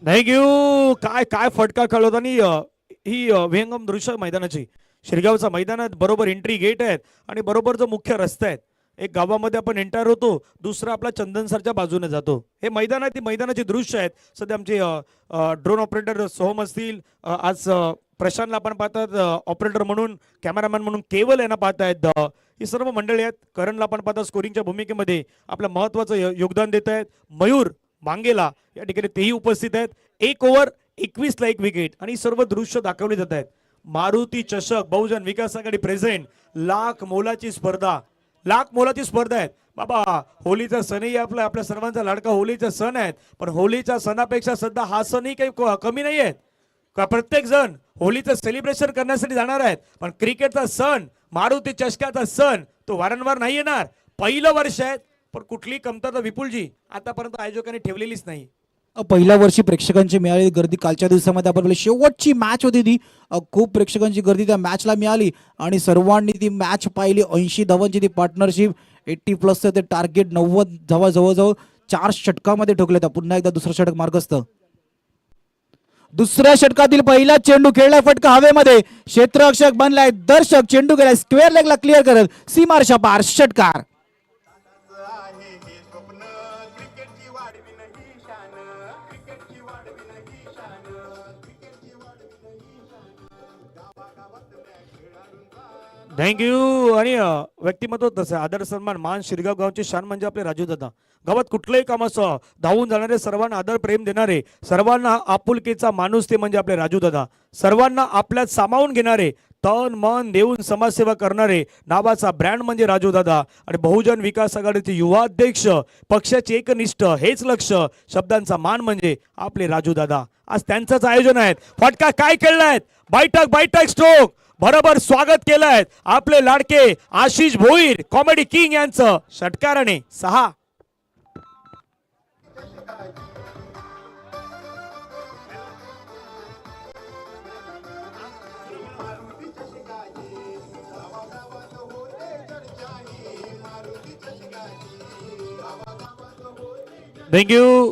[SPEAKER 1] थँक्यू. काय काय फटका खेळ होता. आणि ही विहंगम दृश्य मैदानाची. शिरगावचा मैदानात बरोबर एंट्री गेट आहेत आणि बरोबर जो मुख्य रस्ता आहे. एक गावामध्ये आपण एंटर होतो, दुसरा आपला चंदनसरच्या बाजूने जातो. हे मैदानात मैदानाची दृश्य आहेत. सध्या आमचे ड्रोन ऑपरेटर सोहम असतील, आज प्रशांतला आपण पाहतात ऑपरेटर म्हणून, कॅमेरामॅन म्हणून केवल यांना पाहतायत. ही सर्व मंडळी आहेत. करणला आपण पाहतात स्कोरिंगच्या भूमिकेमध्ये आपलं महत्वाचं योगदान देत आहेत. मयूर मांगेला या ठिकाणी तेही उपस्थित आहेत. 1 ओव्हर 21 ला 1 विकेट आणि सर्व दृश्य दाखवली जात आहेत. मारुती चषक बहुजन विकास आघाडी प्रेझेंट लाख मोलाची स्पर्धा आहेत. बाबा होलीचा सणही आपल्या सर्वांचा लाडका होलीचा सण आहे. पण होलीच्या सणापेक्षा सध्या हा सणही काही कमी नाही आहे का. प्रत्येक जण होलीचं सेलिब्रेशन करण्यासाठी जाणार आहेत. पण क्रिकेटचा सण, मारुती चषकाचा सण तो वारंवार नाही येणार. पहिलं वर्ष आहे पण कुठली कमतरता विपुलजी आतापर्यंत आयोजकांनी ठेवलेलीच नाही.
[SPEAKER 2] पहिल्या वर्षी प्रेक्षकांची मिळालेली गर्दी कालच्या दिवसामध्ये आपण शेवटची मॅच होती ती खूप प्रेक्षकांची गर्दी त्या मॅचला मिळाली आणि सर्वांनी ती मॅच पाहिली. 80 धावांची ती पार्टनरशिप 80+ ते टार्गेट 90 धावा जवळजवळ 4 षटकामध्ये ठोकले. पुन्हा एकदा दुसरं षटक मार्गस्थ. दुसऱ्या षटकातील पहिला चेंडू खेळलाय फटका हवेमध्ये. क्षेत्ररक्षक बनलाय दर्शक. चेंडू गेलाय स्क्वेअर लेगला क्लिअर करत सीमारेषा पार. षटकार.
[SPEAKER 1] थँक्यू. आणि व्यक्तिमत्व तसं आदर सन्मान मान शिरगाव गावची शान म्हणजे आपले राजू दादा. गावात कुठलंही काम असं धावून जाणारे, सर्वांना आदर प्रेम देणारे, सर्वांना आपुलकीचा माणूस ते म्हणजे आपले राजू दादा. सर्वांना आपल्यात सामावून घेणारे, तन मन देऊन समाजसेवा करणारे नावाचा ब्रँड म्हणजे राजू दादा. आणि बहुजन विकास आघाडीचे युवा अध्यक्ष, पक्षाचे एकनिष्ठ, हेच लक्ष, शब्दांचा मान म्हणजे आपले राजू दादा. आज त्यांचंच आयोजन आहे. फटका काय खेळलायत. बैठक स्ट्रोक बरोबर स्वागत केलंय आपले लाडके आशिष भोईर कॉमेडी किंग यांचं. षटकाराने 6. थँक्यू.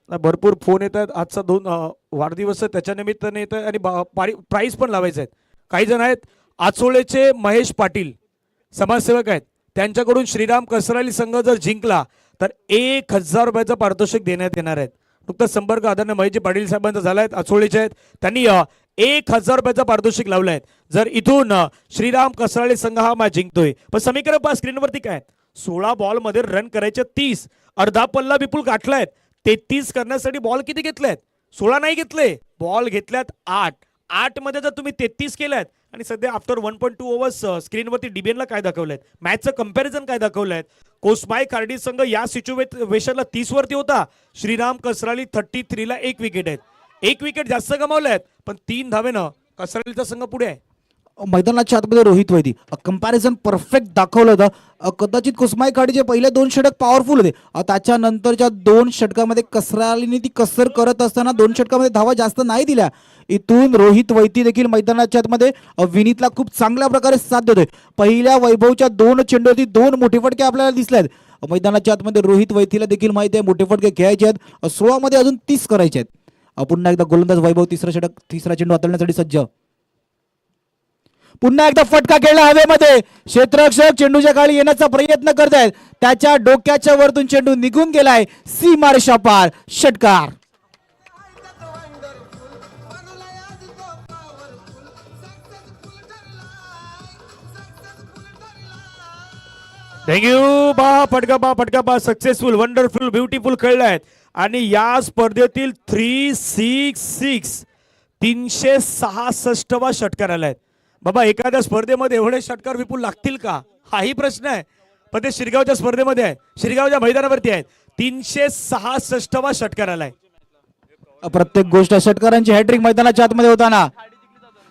[SPEAKER 1] भरपूर फोन येत आहेत. आजचा 2 वाढदिवस त्याच्या निमित्ताने येत आहे आणि प्राईज पण लावायचे आहेत. काही जण आहेत. आचोळेचे महेश पाटील समाजसेवक आहेत. त्यांच्याकडून श्रीराम कसराली संघ जर जिंकला तर 1000 रुपयाचं पारितोषिक देण्यात येणार आहेत. नुकताच संपर्क आदरणीय महेशजी पाटील साहेबांचा झाला आहे. आचोळेचे आहेत. त्यांनी 1000 रुपयाचं पारितोषिक लावलं आहे जर इथून श्रीराम कसराली संघ हा मॅच जिंकतोय. पण समीकरण पहा स्क्रीनवरती काय. 16 बॉल मध्ये रन करायचे 30. अर्धा पल्ला विपुल गाठलायत. 33 करण्यासाठी बॉल किती घेतलेत. 16 नाही घेतले. बॉल घेतल्यात 8 मध्ये जर तुम्ही 33 केल्यात आणि सध्या आफ्टर 1.2 ओव्हर्स स्क्रीनवरती डीबीएनला काय दाखवलंय, मॅचचं कंपॅरिझन काय दाखवलंय. कोसमाई कार्डी संघ या सिच्युएशनला 30 वरती होता. श्रीराम कसराली 33 ला 1 विकेट आहेत. 1 विकेट जास्त गमावल्यात पण 3 धावेनं कसरालीचा संघ पुढे आहे.
[SPEAKER 2] मैदानाच्या आतमध्ये रोहित वैदी कंपॅरिझन परफेक्ट दाखवलं होतं. कदाचित कुसमाई खाडीचे पहिले 2 षटक पॉवरफुल होते. त्याच्यानंतरच्या 2 षटकामध्ये कसरालीने ती कसर करत असताना 2 षटकामध्ये धावा जास्त नाही दिल्या. इथून रोहित वैती देखील मैदानाच्या आतमध्ये विनीतला खूप चांगल्या प्रकारे साथ देतोय. पहिल्या वैभवच्या 2 चेंडूवरती 2 मोठे फटके आपल्याला दिसलेत. मैदानाच्या आतमध्ये रोहित वैतीला देखील माहिती आहे मोठे फटके घ्यायचे आहेत. 16 मध्ये अजून 30 करायचे आहेत. पुन्हा एकदा गोलंदाज वैभव तिसरा चेंडू हाताळण्यासाठी सज्ज. पुन्हा एकदा फटका खेळला हवेमध्ये. क्षेत्ररक्षक चेंडूच्या खाली येण्याचा प्रयत्न करतायत. त्याच्या डोक्याच्या वरतून चेंडू निघून गेलाय. सीमारेषा पार. षटकार.
[SPEAKER 1] थँक्यू. बा सक्सेसफुल, वंडरफुल, ब्युटिफुल खेळलायत. आणि या स्पर्धेतील 366 366वा षटकार आलाय. बाबा एखाद्या स्पर्धेमध्ये एवढे षटकार विपुल लागतील का, हाही प्रश्न आहे. पण ते शिरगावच्या स्पर्धेमध्ये आहे, शिरगावच्या मैदानावरती आहे. 366वा षटकार आलाय.
[SPEAKER 2] प्रत्येक गोष्ट षटकारांची हॅट्रिक मैदानाच्या आतमध्ये होताना.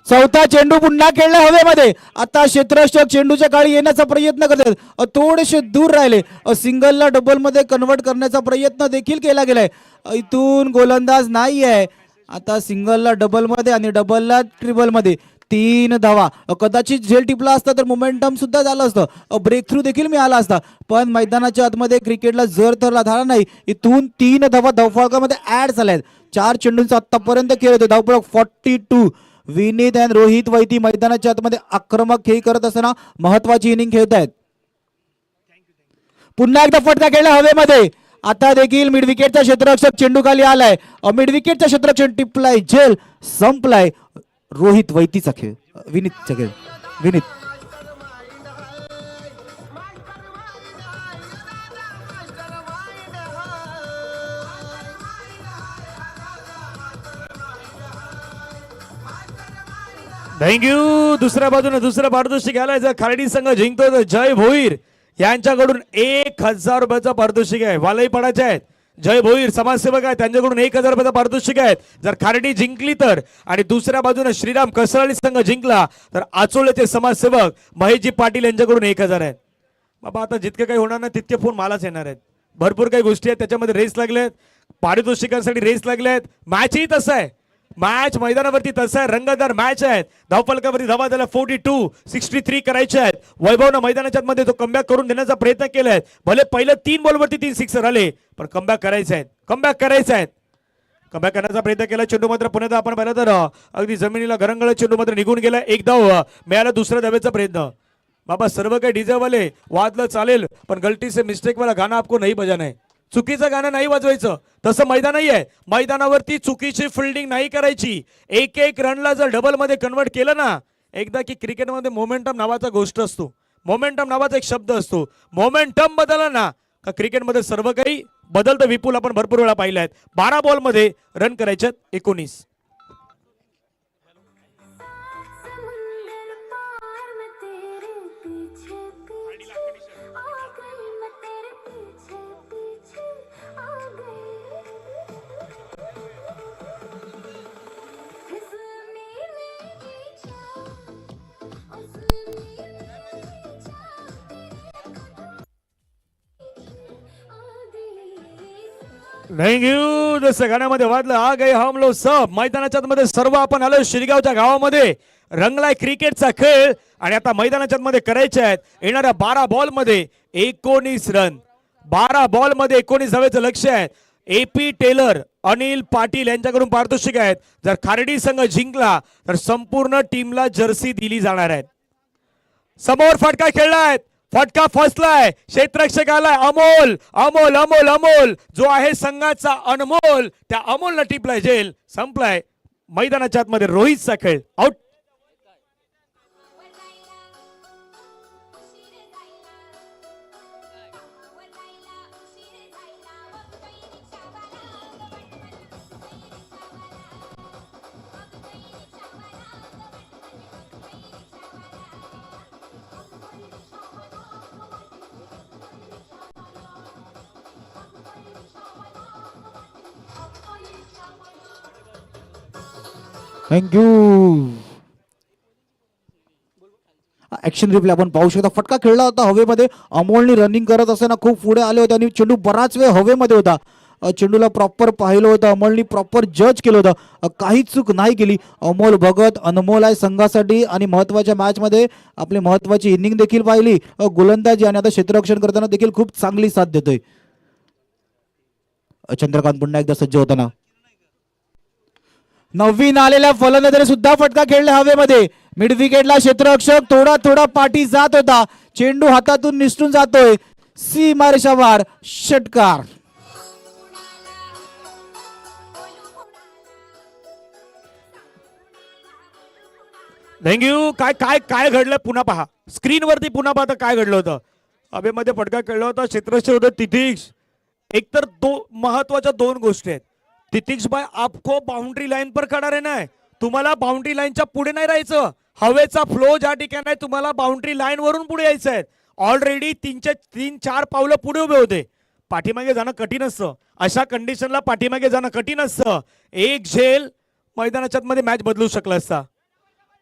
[SPEAKER 2] चौथा चेंडू पुन्हा खेळला हवेमध्ये. आता क्षेत्ररक्षक चेंडूच्या खाली येण्याचा प्रयत्न करतात. थोडेसे दूर राहिले. सिंगलला डबल मध्ये कन्वर्ट करण्याचा प्रयत्न देखील केला गेलाय. इथून गोलंदाज नाही आहे. आता सिंगलला डबल मध्ये आणि डबलला ट्रिबल मध्ये 3 धावा. कदाचित झेल टिपला असता तर मोमेंटम सुद्धा झालं असतं, ब्रेक थ्रू देखील मिळाला असता. पण मैदानाच्या आतमध्ये क्रिकेटला जर तर झाला नाही. इथून 3 धावा धावफलकामध्ये ऍड झाल्यात. 4 चेंडूंचा आतापर्यंत खेळ होतो. धावफलक 42. विनीत आणि रोहित वैती मैदानाच्या आतमध्ये आक्रमक खेळ करत असताना महत्वाची इनिंग खेळत आहेत. पुन्हा एकदा फटका खेळला हवेमध्ये. आता देखील मिड विकेटचा क्षेत्ररक्षक चेंडू खाली आलाय. मिड विकेटचा क्षेत्ररक्षक टिपलाय. झेल संपलाय. रोहित वैतीचा खेळ, विनीतचा खेळ. विनीत.
[SPEAKER 1] थँक्यू. दुसऱ्या बाजूने दुसऱ्या पारितोषिक आलाय. जर खारडी संघ जिंकतो तर जय भोईर यांच्याकडून 1000 रुपयाचा पारितोषिक आहे. वालई पडायचे आहेत. जय भोईर समाजसेवक आहेत, त्यांच्याकडून 1000 रुपयाचा पारितोषिक आहेत जर खारडी जिंकली तर. आणि दुसऱ्या बाजूने श्रीराम कसराळी संघ जिंकला तर आचोळेचे समाजसेवक महेशजी पाटील यांच्याकडून 1000 आहेत. बाबा आता जितके काही होणार नाही तितके फोन मलाच येणार आहेत. भरपूर काही गोष्टी आहेत त्याच्यामध्ये. रेस लागलेत, पारितोषिकांसाठी रेस लागलेत. मॅचही तसं आहे. मॅच मैदानावरती तसं आहे. रंगतदार मॅच आहेत. धावफलकावरती धावा झाल्या 42, 63 करायचे आहेत. वैभवनं मैदानाच्या मध्ये तो कमबॅक करून देण्याचा प्रयत्न केलाय. भले पहिल्या 3 बॉलवरती 3 सिक्सर आले पण कमबॅक करायचे आहेत. कमबॅक करण्याचा प्रयत्न केला. चेंडू मात्र पुन्हा आपण पाहिलं तर अगदी जमिनीला घरंगळत चेंडू मात्र निघून गेला. एक धाव मिळाला. दुसऱ्या धावेचा प्रयत्न. बाबा सर्व काही डीजे वाले वाजलं चालेल पण गलती से मिस्टेक वाला गाणं आपको नाही बजाना है. चुकीचं गाणं नाही वाजवायचं. तसं मैदान नाही आहे. मैदानावरती चुकीची फिल्डिंग नाही करायची. एक रनला जर डबल मध्ये कन्वर्ट केलं ना एकदा की क्रिकेटमध्ये मोमेंटम नावाचा गोष्ट असतो. मोमेंटम नावाचा एक शब्द असतो. मोमेंटम बदलला ना का क्रिकेटमध्ये सर्व काही बदलतं. विपुल आपण भरपूर वेळा पाहिलं आहेत. 12 बॉलमध्ये रन करायचे 19. थँक्यू. जसं गाण्यामध्ये वाजलं आ गए हम लोग सब. मैदानाच्या मध्ये सर्व आपण आलो शिरगावच्या गावामध्ये. रंगलाय क्रिकेटचा खेळ आणि आता मैदानाच्या मध्ये करायचे आहेत. येणाऱ्या 12 बॉलमध्ये 19 रन. 12 बॉलमध्ये 19 धावेचं लक्ष आहे. AP टेलर, अनिल पाटील यांच्याकडून पारितोषिक आहेत. जर खारडी संघ जिंकला तर संपूर्ण टीमला जर्सी दिली जाणार आहेत. समोर फटका खेळलाय. फटका फसलाय. क्षेत्ररक्षक आलाय अमोल. अमोल अमोल अमोल जो आहे संघाचा अनमोल. त्या अमोलला टिपलाय. झेल संपलाय. मैदानाच्या आतमध्ये रोहितचा खेळ. आउट.
[SPEAKER 2] थँक्यू. ऍक्शन रिप्ले आपण पाहू शकता. फटका खेळला होता हवेमध्ये. अमोलनी रनिंग करत असताना खूप पुढे आले होते आणि चेंडू बराच वेळ हवेमध्ये होता. चेंडूला प्रॉपर पाहिलं होतं, अमोलनी प्रॉपर जज केलं होतं, काही चूक नाही केली. अमोल भगत अनमोल आहे संघासाठी आणि महत्वाच्या मॅच मध्ये आपली महत्वाची इनिंग देखील पाहिली, गोलंदाजी आणि आता क्षेत्ररक्षण करताना देखील खूप चांगली साथ देतोय. चंद्रकांत पुन्हा एकदा सज्ज होताना नवीन आलेल्या फलंदाजाने सुद्धा फटका खेळला हवेमध्ये. मिड विकेटला क्षेत्ररक्षक थोडा थोडा पाठी जात होता, चेंडू हातातून निसटून जातोय, सीमारेषावर षटकार.
[SPEAKER 1] थँक्यू. काय काय काय घडलं पुन्हा पहा, स्क्रीनवरती पुन्हा पाहता काय घडलं होतं. हवेमध्ये फटका खेळला होता, क्षेत्ररक्षक होतं तितिक्ष. एकतर महत्वाच्या दोन गोष्टी आहेत. तितिक्ष भाई आपको बाउंड्री लाईन पर खडा रहना है, तुम्हाला बाउंड्री लाईनच्या पुढे नाही राहायचं. हवेचा फ्लो ज्या ठिकाणी आहे तुम्हाला बाउंड्री लाईन वरून पुढे यायचं आहे. ऑलरेडी 3-4 पावलं पुढे उभे होते. पाठीमागे जाणं कठीण असतं, अशा कंडिशनला पाठीमागे जाणं कठीण असतं. एक झेल मैदानाच्या मध्ये मॅच बदलू शकला असता.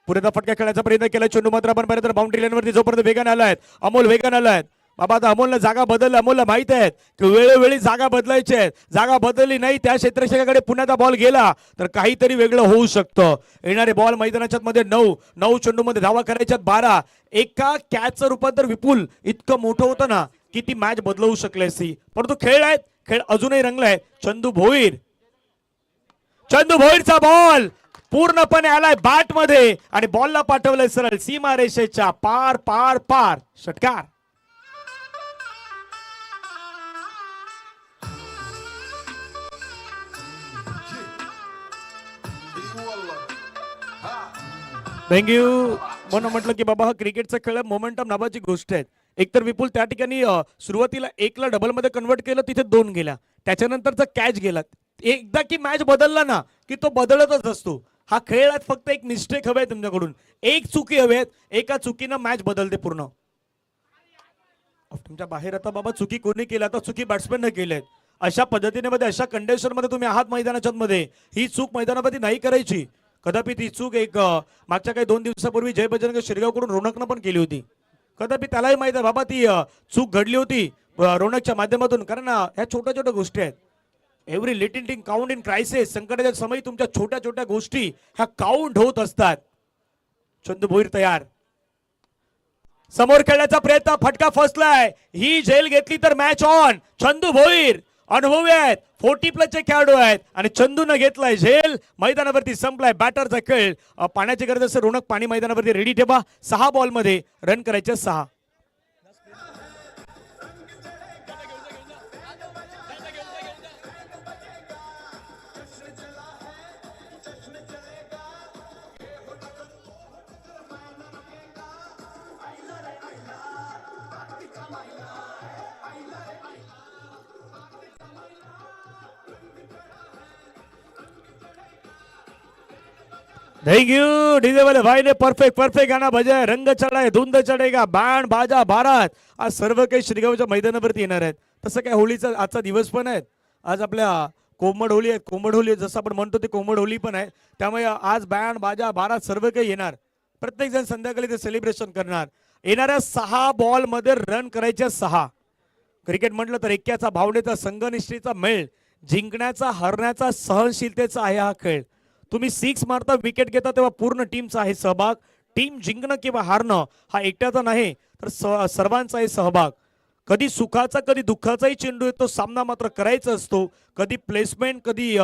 [SPEAKER 1] पुरेचा फटका खेळण्याचा प्रयत्न केला, चेंडू मात्र आपण पर्यंत बाउंड्री लाईन वरती जोपर्यंत वेगाने आलाय अमोल, वेगाने आलाय बाबा. आता अमोलला जागा बदलली, अमोलला माहित आहे की वेळोवेळी जागा बदलायची आहे. जागा बदलली नाही, त्या क्षेत्ररक्षकाकडे पुण्याचा बॉल गेला तर काहीतरी वेगळं होऊ शकतं. येणारे बॉल मैदानाच्या मध्ये 9 चेंडू मध्ये धावा करायच्यात 12. एका कॅचचं रूपांतर विपुल इतकं मोठं होतं ना की ती मॅच बदलवू शकली असती, परंतु खेळ अजूनही रंगलाय. चंदू भोईरचा बॉल पूर्णपणे आलाय बॅट मध्ये आणि बॉलला पाठवलंय सरळ सीमारेषेच्या पार पार पार. षटकार. थँक्यू. म्हणून म्हटलं की बाबा हा क्रिकेटचा खेळ मोमेंटम नावाची गोष्ट आहे. एकतर विपुल त्या ठिकाणी सुरुवातीला 1ला डबल मध्ये कन्वर्ट केलं, तिथे 2 गेला, त्याच्यानंतरचा कॅच गेला. एकदा की मॅच बदलला ना की तो बदलतच असतो. हा खेळ फक्त एक मिस्टेक हवे तुमच्याकडून, एक चुकी हवेत, एका चुकीनं मॅच बदलते पूर्ण. तुमच्या बाहेर आता बाबा चुकी कोणी केली, आता चुकी बॅट्समॅन ने केल्यात. अशा पद्धतीने मध्ये अशा कंडिशन मध्ये तुम्ही आहात मैदानाच्या मध्ये, ही चूक मैदानामध्ये नाही करायची कदापि. ती चूक एक मागच्या काही 2 दिवसापूर्वी जय बजरंग शिरगावकडून रोनकनं पण केली होती. कदापि त्यालाही माहित आहे बाबा ती चूक घडली होती रोनकच्या माध्यमातून. कारण ह्या छोट्या छोट्या गोष्टी आहेत. Every little thing count in crisis. संकटाच्या समयी तुमच्या छोट्या छोट्या गोष्टी ह्या काउंट होत असतात. चंदू भोईर तयार, समोर खेळण्याचा प्रयत्न, फटका फसलाय. ही झेल घेतली तर मॅच ऑन. चंदू भोईर अनुभवी आहेत, 40+ खेळाडू आहेत आणि चंदूनं घेतलाय झेल. मैदानावरती संपलाय बॅटरचा खेळ. पाण्याची गरज असेल रोनक, पाणी मैदानावरती रेडी ठेवा. 6 बॉलमध्ये रन करायचे 6. थैंक डीजे वाले भाई ने परफेक्ट गाना बजाय. रंग चढाय धुंद चढेगा, बँड बाजा बारात. आज सर्व काही श्रीगावच्या मैदानावरती येणार आहेत. तसं काय होळीचा आजचा दिवस पण आहे. आज आपल्या कोंबड होली आहे, कोंबड होली जसं आपण म्हणतो ते कोंबड होली पण आहे. त्यामुळे आज बँड बाजा बारात सर्व काही येणार. प्रत्येक जण संध्याकाळी ते सेलिब्रेशन करणार. येणाऱ्या 6 बॉल मध्ये रन करायच्या 6. क्रिकेट म्हटलं तर एक्याचा, भावनेचा, संघनिष्ठेचा मेळ, जिंकण्याचा हरण्याचा सहनशीलतेचा आहे हा खेळ. तुम्ही 6 मारता, विकेट घेता तेव्हा पूर्ण टीमचा आहे सहभाग. टीम जिंकणं किंवा हारणं हा एकट्याचा नाही तर सर्वांचा आहे सहभाग. कधी सुखाचा कधी दुःखाचाही चेंडू येतो, सामना मात्र करायचा असतो. कधी प्लेसमेंट, कधी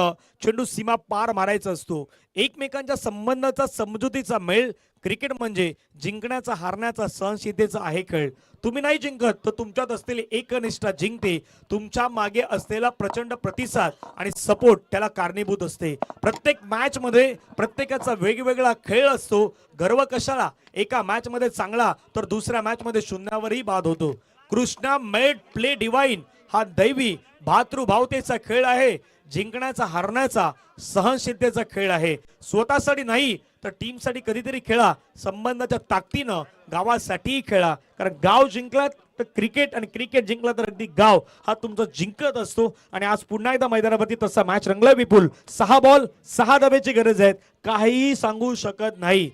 [SPEAKER 1] चेंडू सीमा पार मारायचा असतो. एकमेकांच्या संबंधाचा समजुतीचा मेळ. क्रिकेट म्हणजे जिंकण्याचा हारण्याचा सहनशीलतेचा आहे खेळ. तुम्ही नाही जिंकत तर तुमच्यात असलेली एकनिष्ठा जिंकते. तुमच्या मागे असलेला प्रचंड प्रतिसाद आणि सपोर्ट त्याला कारणीभूत असते. प्रत्येक मॅच मध्ये प्रत्येकाचा वेगवेगळा खेळ असतो. गर्व कशाला, एका मॅच मध्ये चांगला तर दुसऱ्या मॅच मध्ये शून्यावरही बाद होतो. कृष्णा मेड प्ले डिवाइन हा दैवी भातृभावतेचा खेळ आहे. जिंकण्याचा हारण्याचा सहनशीलतेचा खेळ आहे. स्वतःसाठी नाही तर टीमसाठी कधीतरी खेळा. संबंधाच्या ताकदीनं गावासाठीही खेळा. कारण गाव जिंकला तर क्रिकेट आणि क्रिकेट जिंकला तर अगदी गाव हा तुमचा जिंकत असतो. आणि आज पुन्हा एकदा मैदानावरती तसा मॅच रंगलाय विपुल. 6 बॉल 6 धाब्याची गरज आहे, काहीही सांगू शकत नाही.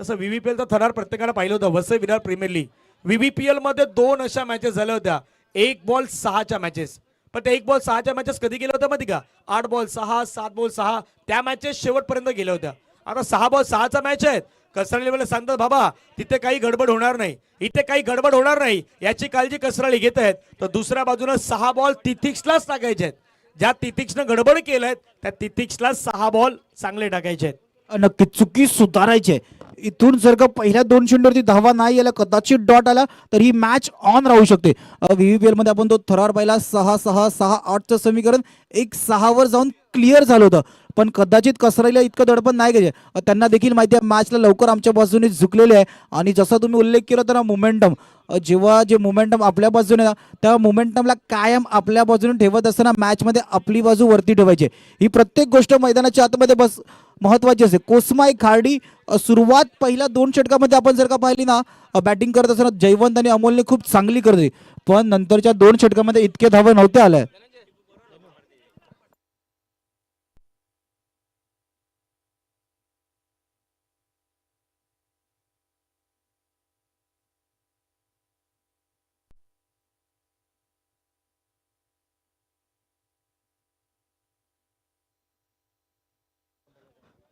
[SPEAKER 1] तसं VVPLचा थरार प्रत्येकाला पाहिलं होतं. Vasai Virar premier league VVPL मध्ये 2 अशा मॅचेस झाल्या होत्या. 1 बॉल 6च्या मॅचेस. पण ते 1 बॉल 6च्या मॅचेस कधी गेल्या होत्या माहिती का? 8 बॉल 6, 7 बॉल 6 त्या मॅचेस शेवटपर्यंत गेल्या होत्या. आता 6 बॉल 6चा मॅच आहेत. कसराळी लेवलला सांगतात बाबा तिथे काही गडबड होणार नाही, इथे काही गडबड होणार नाही याची काळजी कसराळी घेत आहेत. तर दुसऱ्या बाजूला 6 बॉल तिथिक्सलाच टाकायचे आहेत. ज्या तिथिक्सनं गडबड केलंय त्या तिथिक्सला 6 बॉल चांगले टाकायचे आहेत.
[SPEAKER 2] नक्की चुकी सुधारायची. इथून जर का पहिल्या 2 चेंडूवरती धावा नाही आला, कदाचित डॉट आला तर ही मॅच ऑन राहू शकते. VVPL मध्ये आपण तो थरार पाहिला 6-6-6-8चं समीकरण 1-6 जाऊन क्लिअर झालं होतं. पण कदाचित कसराईला इतकं दडपण नाही घ्यायचे. त्यांना देखील माहिती आहे मॅचला लवकर आमच्या बाजूने झुकलेले आहे. आणि जसा तुम्ही उल्लेख केला तर मोमेंटम, जेव्हा जे मोमेंटम आपल्या बाजूने ना त्या मोमेंटमला कायम आपल्या बाजूने ठेवत असताना मॅचमध्ये आपली बाजू वरती ठेवायची. ही प्रत्येक गोष्ट मैदानाच्या आतमध्ये बस महत्वाची असते. कोसमाई खार्डी सुरुवात पहिल्या 2 षटकामध्ये आपण जर का पाहिली ना बॅटिंग करत असताना जयवंत आणि अमोलने खूप चांगली करते. पण नंतरच्या 2 षटकामध्ये इतके धावा नव्हते आल्या.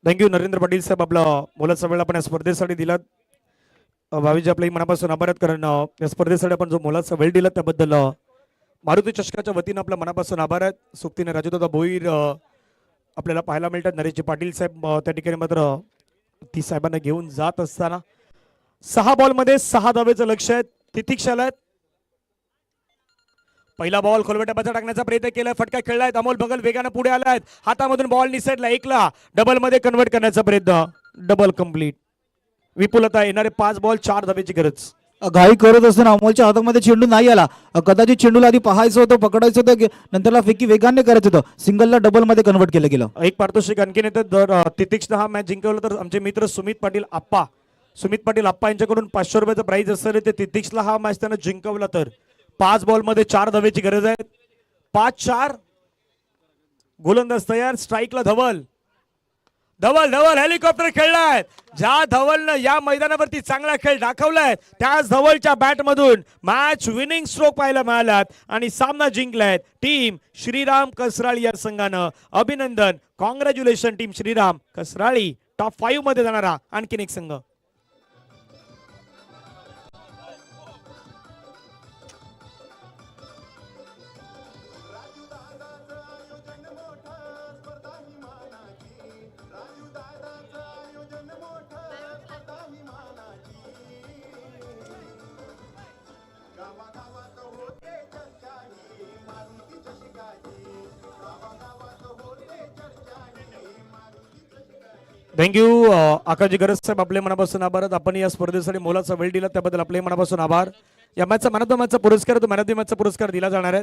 [SPEAKER 1] थँक्यू नरेंद्र पाटील साहेब, आपला मोलाचा वेळ आपण या स्पर्धेसाठी दिलात. भावीजी आपल्याही मनापासून आभार आहेत, कारण या स्पर्धेसाठी आपण जो मोलाचा वेळ दिला त्याबद्दल मारुती चषकाच्या वतीनं आपल्या मनापासून आभार आहेत. सोबतीने राजूदादा भोईर आपल्याला पाहायला मिळतात. नरेशजी पाटील साहेब त्या ठिकाणी मात्र ती साहेबांना घेऊन जात असताना 6 बॉलमध्ये 6 धावेचं लक्ष आहे. तिथिक्षाला आहेत. पहिला बॉल खोलवेट्यापाचा टाकण्याचा प्रयत्न केलाय, फटका खेळलाय. अमोल बगल वेगाने पुढे आलाय, हातामधून बॉल निसटला, एकला डबल मध्ये कन्वर्ट करण्याचा प्रयत्न, डबल कंप्लीट. विपुल आता येणारे 5 बॉल 4 धावेची गरज.
[SPEAKER 2] घाई करत असताना अमोलच्या हातामध्ये चेंडू नाही आला. कदाचित चेंडूला आधी पाहायचं होतं, पकडायचं होतं, नंतरला फेकी वेगाने करायचं होतं. सिंगलला डबल मध्ये कन्वर्ट केलं गेलं.
[SPEAKER 1] एक पारितोषिक आणखीन येतं. जर तितिक्षनं हा मॅच जिंकवला तर आमचे मित्र सुमित पाटील आप्पा यांच्याकडून 500 रुपयाचं प्राइज असेल. ते तितिक्षला हा मॅच त्यानं जिंकवला तर 5 बॉलमध्ये 4 धावेची गरज आहे. 5-4. गोलंदाज तयार. स्ट्राईकला धवल हेलिकॉप्टर खेळलाय. ज्या धवलनं या मैदानावरती चांगला खेळ दाखवलाय त्याच धवलच्या बॅट मधून मॅच विनिंग स्ट्रोक पाहायला मिळालात आणि सामना जिंकलाय टीम श्रीराम कसराळी या संघानं. अभिनंदन, कॉंग्रॅच्युलेशन टीम श्रीराम कसराळी. टॉप 5 मध्ये जाणारा आणखीन एक संघ. थँक्यू आकाशजी गरज साहेब, आपले मनापासून आभार. आपण या स्पर्धेसाठी मोलाचा वेळ दिला त्याबद्दल आपले मनापासून आभार. या मॅचचा मॅन ऑफ द मॅचचा पुरस्कार दिला जाणार आहे.